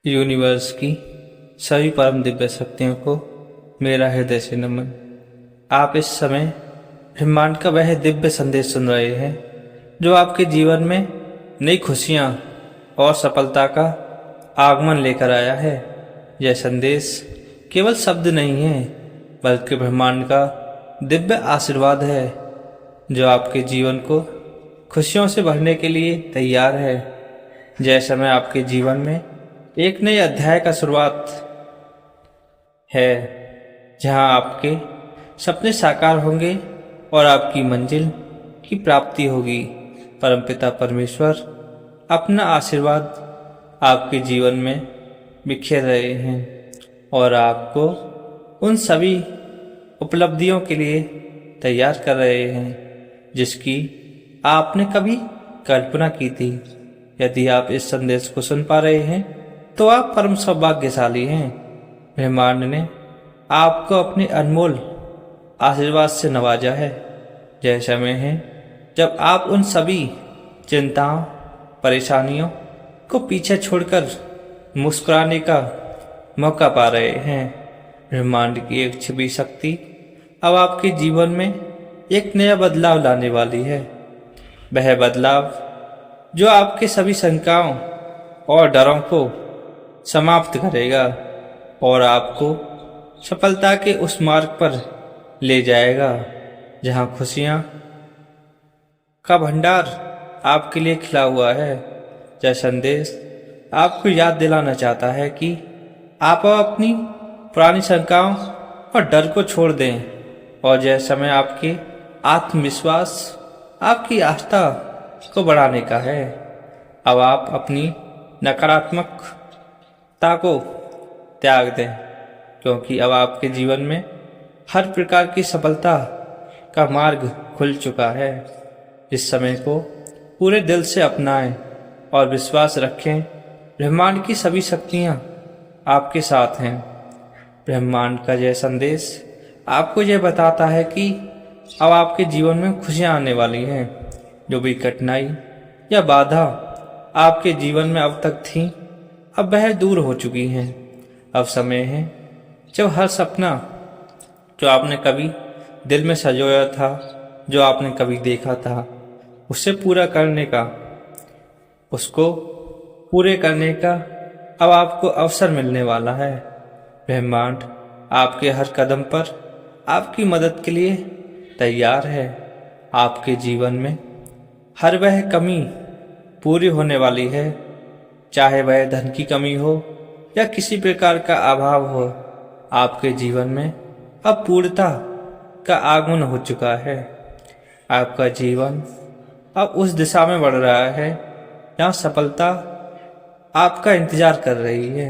Universe की सभी परम दिव्य शक्तियों को मेरा हृदय से नमन। आप इस समय ब्रह्मांड का वह दिव्य संदेश सुन रहे हैं जो आपके जीवन में नई खुशियाँ और सफलता का आगमन लेकर आया है। यह संदेश केवल शब्द नहीं है बल्कि ब्रह्मांड का दिव्य आशीर्वाद है जो आपके जीवन को खुशियों से भरने के लिए तैयार है। जैसा मैं आपके जीवन में एक नए अध्याय का शुरुआत है जहां आपके सपने साकार होंगे और आपकी मंजिल की प्राप्ति होगी। परमपिता परमेश्वर अपना आशीर्वाद आपके जीवन में बिखेर रहे हैं और आपको उन सभी उपलब्धियों के लिए तैयार कर रहे हैं जिसकी आपने कभी कल्पना की थी। यदि आप इस संदेश को सुन पा रहे हैं तो आप परम सौभाग्यशाली हैं। ब्रह्मांड ने आपको अपने अनमोल आशीर्वाद से नवाजा है। यह समय है जब आप उन सभी चिंताओं परेशानियों को पीछे छोड़कर मुस्कुराने का मौका पा रहे हैं। ब्रह्मांड की एक छिपी शक्ति अब आपके जीवन में एक नया बदलाव लाने वाली है। वह बदलाव जो आपके सभी शंकाओं और डरों को समाप्त करेगा और आपको सफलता के उस मार्ग पर ले जाएगा जहां खुशियां का भंडार आपके लिए खिला हुआ है। यह संदेश आपको याद दिलाना चाहता है कि आप अपनी पुरानी शंकाओं और डर को छोड़ दें और यह समय आपके आत्मविश्वास आपकी आस्था को बढ़ाने का है। अब आप अपनी नकारात्मकता को त्याग दें क्योंकि अब आपके जीवन में हर प्रकार की सफलता का मार्ग खुल चुका है। इस समय को पूरे दिल से अपनाएं और विश्वास रखें ब्रह्मांड की सभी शक्तियां आपके साथ हैं। ब्रह्मांड का यह संदेश आपको यह बताता है कि अब आपके जीवन में खुशियां आने वाली हैं। जो भी कठिनाई या बाधा आपके जीवन में अब तक थी अब वह दूर हो चुकी हैं। अब समय है जब हर सपना जो आपने कभी दिल में सजोया था, जो आपने कभी देखा था, उसे पूरा करने का, उसको पूरे करने का अब आपको अवसर मिलने वाला है। ब्रह्मांड आपके हर कदम पर आपकी मदद के लिए तैयार है। आपके जीवन में हर वह कमी पूरी होने वाली है, चाहे वह धन की कमी हो या किसी प्रकार का अभाव हो। आपके जीवन में अब पूर्णता का आगमन हो चुका है। आपका जीवन अब उस दिशा में बढ़ रहा है जहाँ सफलता आपका इंतजार कर रही है।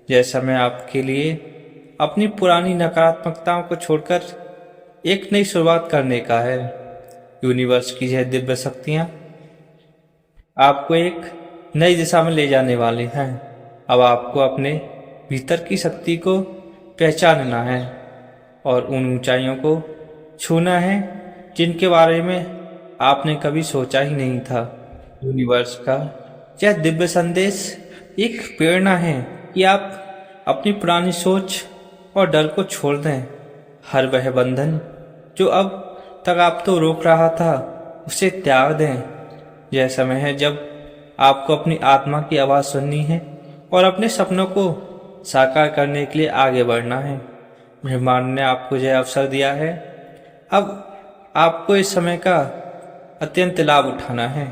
यह समय आपके लिए अपनी पुरानी नकारात्मकताओं को छोड़कर एक नई शुरुआत करने का है। यूनिवर्स की यह दिव्य शक्तियाँ आपको एक नई दिशा में ले जाने वाली हैं। अब आपको अपने भीतर की शक्ति को पहचानना है और उन ऊंचाइयों को छूना है जिनके बारे में आपने कभी सोचा ही नहीं था। यूनिवर्स का यह दिव्य संदेश एक प्रेरणा है कि आप अपनी पुरानी सोच और डर को छोड़ दें। हर वह बंधन जो अब तक आपको रोक रहा था उसे त्याग दें। यह समय है जब आपको अपनी आत्मा की आवाज़ सुननी है और अपने सपनों को साकार करने के लिए आगे बढ़ना है। ब्रह्मांड ने आपको यह अवसर दिया है। अब आपको इस समय का अत्यंत लाभ उठाना है।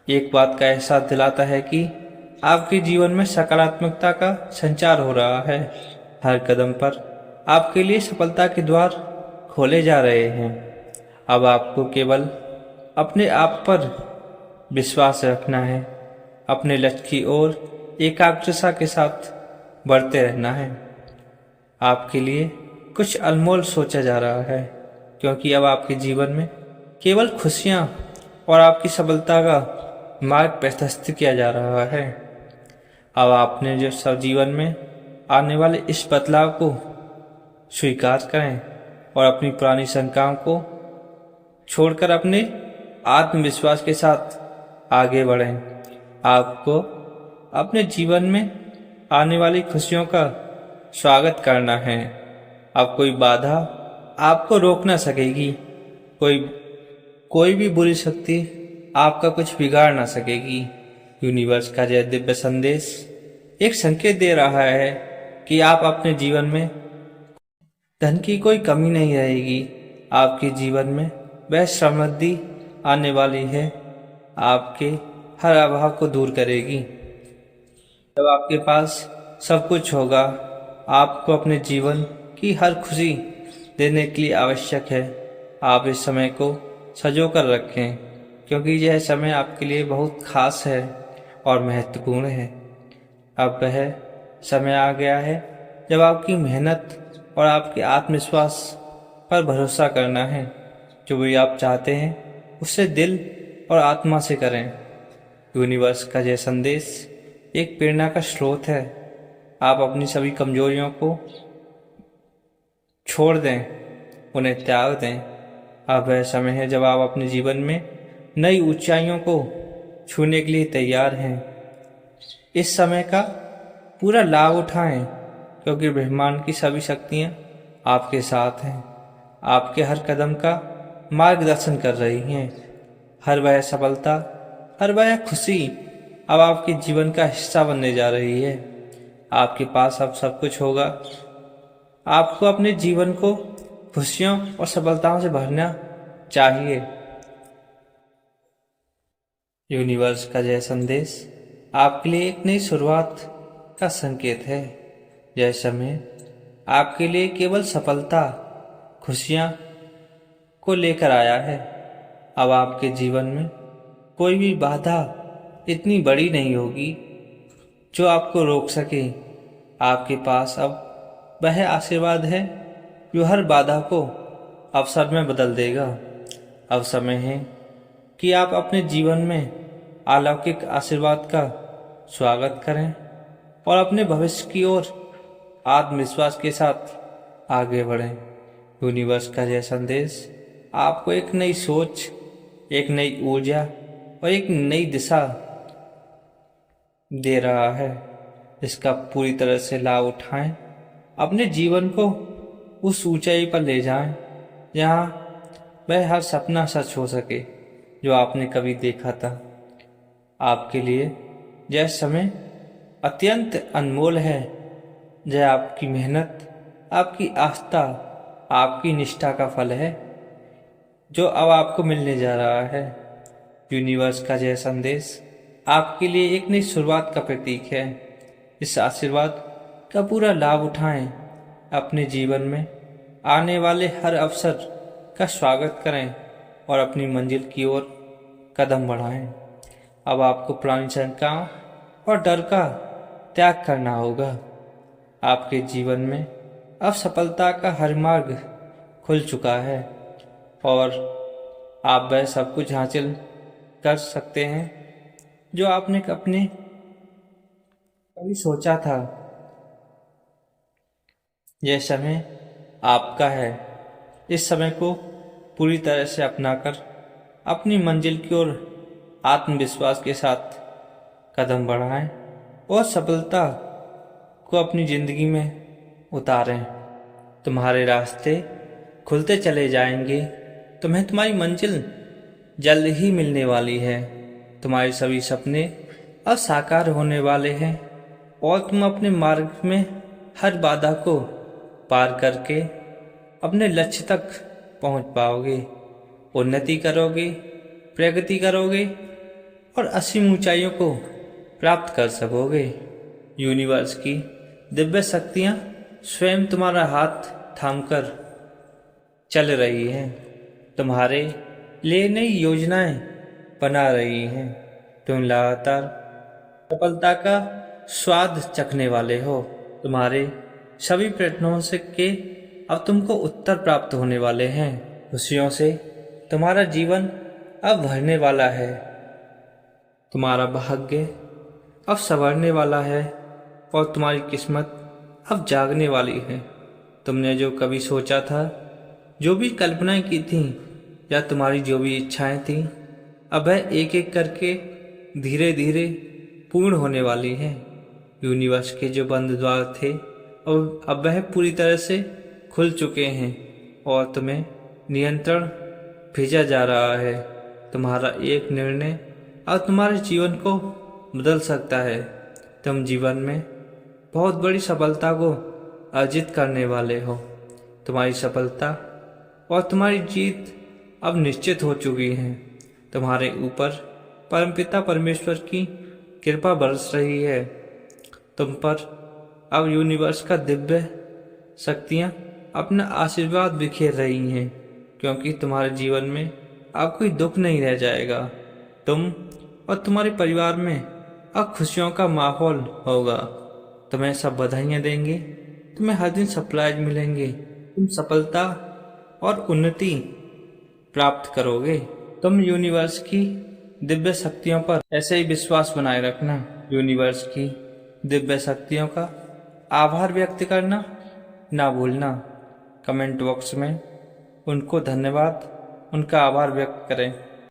एक बात का एहसास दिलाता है कि आपके जीवन में सकारात्मकता का संचार हो रहा है। हर कदम पर आपके लिए सफलता के द्वार खोले जा रहे हैं। अब आपको केवल अपने आप पर विश्वास रखना है, अपने लक्ष्य की ओर एकाग्रता के साथ बढ़ते रहना है। आपके लिए कुछ अनमोल सोचा जा रहा है क्योंकि अब आपके जीवन में केवल खुशियाँ और आपकी सफलता का मार्ग प्रशस्त किया जा रहा है। अब आपने जो सब जीवन में आने वाले इस बदलाव को स्वीकार करें और अपनी पुरानी शंकाओं को छोड़कर अपने आत्मविश्वास के साथ आगे बढ़ें। आपको अपने जीवन में आने वाली खुशियों का स्वागत करना है। अब कोई बाधा आपको रोक ना सकेगी, कोई कोई भी बुरी शक्ति आपका कुछ बिगाड़ ना सकेगी। यूनिवर्स का यह दिव्य संदेश एक संकेत दे रहा है कि आप अपने जीवन में धन की कोई कमी नहीं रहेगी। आपके जीवन में वह समृद्धि आने वाली है, आपके हर अभाव को दूर करेगी। जब आपके पास सब कुछ होगा, आपको अपने जीवन की हर खुशी देने के लिए आवश्यक है आप इस समय को सजो कर रखें, क्योंकि यह समय आपके लिए बहुत खास है और महत्वपूर्ण है। अब वह समय आ गया है जब आपकी मेहनत और आपके आत्मविश्वास पर भरोसा करना है। जो भी आप चाहते हैं उससे दिल और आत्मा से करें। यूनिवर्स का यह संदेश एक प्रेरणा का स्रोत है। आप अपनी सभी कमजोरियों को छोड़ दें, उन्हें त्याग दें। अब वह समय है जब आप अपने जीवन में नई ऊंचाइयों को छूने के लिए तैयार हैं। इस समय का पूरा लाभ उठाएं, क्योंकि ब्रह्मांड की सभी शक्तियां आपके साथ हैं, आपके हर कदम का मार्गदर्शन कर रही हैं। हर वह सफलता, हर वह खुशी अब आपके जीवन का हिस्सा बनने जा रही है। आपके पास अब सब कुछ होगा। आपको अपने जीवन को खुशियों और सफलताओं से भरना चाहिए। यूनिवर्स का यह संदेश आपके लिए एक नई शुरुआत का संकेत है। यह समय आपके लिए केवल सफलता, खुशियां को लेकर आया है। अब आपके जीवन में कोई भी बाधा इतनी बड़ी नहीं होगी जो आपको रोक सके। आपके पास अब वह आशीर्वाद है जो हर बाधा को अवसर में बदल देगा। अब समय है कि आप अपने जीवन में अलौकिक आशीर्वाद का स्वागत करें और अपने भविष्य की ओर आत्मविश्वास के साथ आगे बढ़ें। यूनिवर्स का यह संदेश आपको एक नई सोच, एक नई ऊर्जा और एक नई दिशा दे रहा है। इसका पूरी तरह से लाभ उठाएं, अपने जीवन को उस ऊंचाई पर ले जाएं जहां वह हर सपना सच हो सके जो आपने कभी देखा था। आपके लिए यह समय अत्यंत अनमोल है। यह आपकी मेहनत, आपकी आस्था, आपकी निष्ठा का फल है जो अब आपको मिलने जा रहा है। यूनिवर्स का यह संदेश आपके लिए एक नई शुरुआत का प्रतीक है। इस आशीर्वाद का पूरा लाभ उठाएं, अपने जीवन में आने वाले हर अवसर का स्वागत करें और अपनी मंजिल की ओर कदम बढ़ाएं। अब आपको पुरानी शंकाओं और डर का त्याग करना होगा। आपके जीवन में अब सफलता का हर मार्ग खुल चुका है और आप वह सब कुछ हासिल कर सकते हैं जो आपने अपने कभी सोचा था। यह समय आपका है। इस समय को पूरी तरह से अपनाकर अपनी मंजिल की ओर आत्मविश्वास के साथ कदम बढ़ाएं और सफलता को अपनी जिंदगी में उतारें। तुम्हारे रास्ते खुलते चले जाएंगे। तुम्हें तुम्हारी मंजिल जल्द ही मिलने वाली है। तुम्हारे सभी सपने अब साकार होने वाले हैं और तुम अपने मार्ग में हर बाधा को पार करके अपने लक्ष्य तक पहुंच पाओगे, उन्नति करोगे, प्रगति करोगे और असीम ऊंचाइयों को प्राप्त कर सकोगे। यूनिवर्स की दिव्य शक्तियां स्वयं तुम्हारा हाथ थामकर चल रही हैं, तुम्हारे लिए नई योजनाएं बना रही हैं। तुम लगातार सफलता का स्वाद चखने वाले हो। तुम्हारे सभी प्रयत्नों से के अब तुमको उत्तर प्राप्त होने वाले हैं। खुशियों से तुम्हारा जीवन अब भरने वाला है। तुम्हारा भाग्य अब संवरने वाला है और तुम्हारी किस्मत अब जागने वाली है। तुमने जो कभी सोचा था, जो भी कल्पनाएं की थी या तुम्हारी जो भी इच्छाएं थी, अब वह एक एक करके धीरे धीरे पूर्ण होने वाली है। यूनिवर्स के जो बंद द्वार थे अब वह पूरी तरह से खुल चुके हैं और तुम्हें नियंत्रण भेजा जा रहा है। तुम्हारा एक निर्णय अब तुम्हारे जीवन को बदल सकता है। तुम जीवन में बहुत बड़ी सफलता को अर्जित करने वाले हो। तुम्हारी सफलता और तुम्हारी जीत अब निश्चित हो चुकी है। तुम्हारे ऊपर परमपिता परमेश्वर की कृपा बरस रही है। तुम पर अब यूनिवर्स का दिव्य शक्तियाँ अपना आशीर्वाद बिखेर रही हैं, क्योंकि तुम्हारे जीवन में अब कोई दुख नहीं रह जाएगा। तुम और तुम्हारे परिवार में अब खुशियों का माहौल होगा। तुम्हें सब बधाइयाँ देंगे। तुम्हें हर दिन सरप्राइज मिलेंगे। तुम सफलता और उन्नति प्राप्त करोगे। तुम यूनिवर्स की दिव्य शक्तियों पर ऐसे ही विश्वास बनाए रखना। यूनिवर्स की दिव्य शक्तियों का आभार व्यक्त करना ना भूलना। कमेंट बॉक्स में उनको धन्यवाद, उनका आभार व्यक्त करें।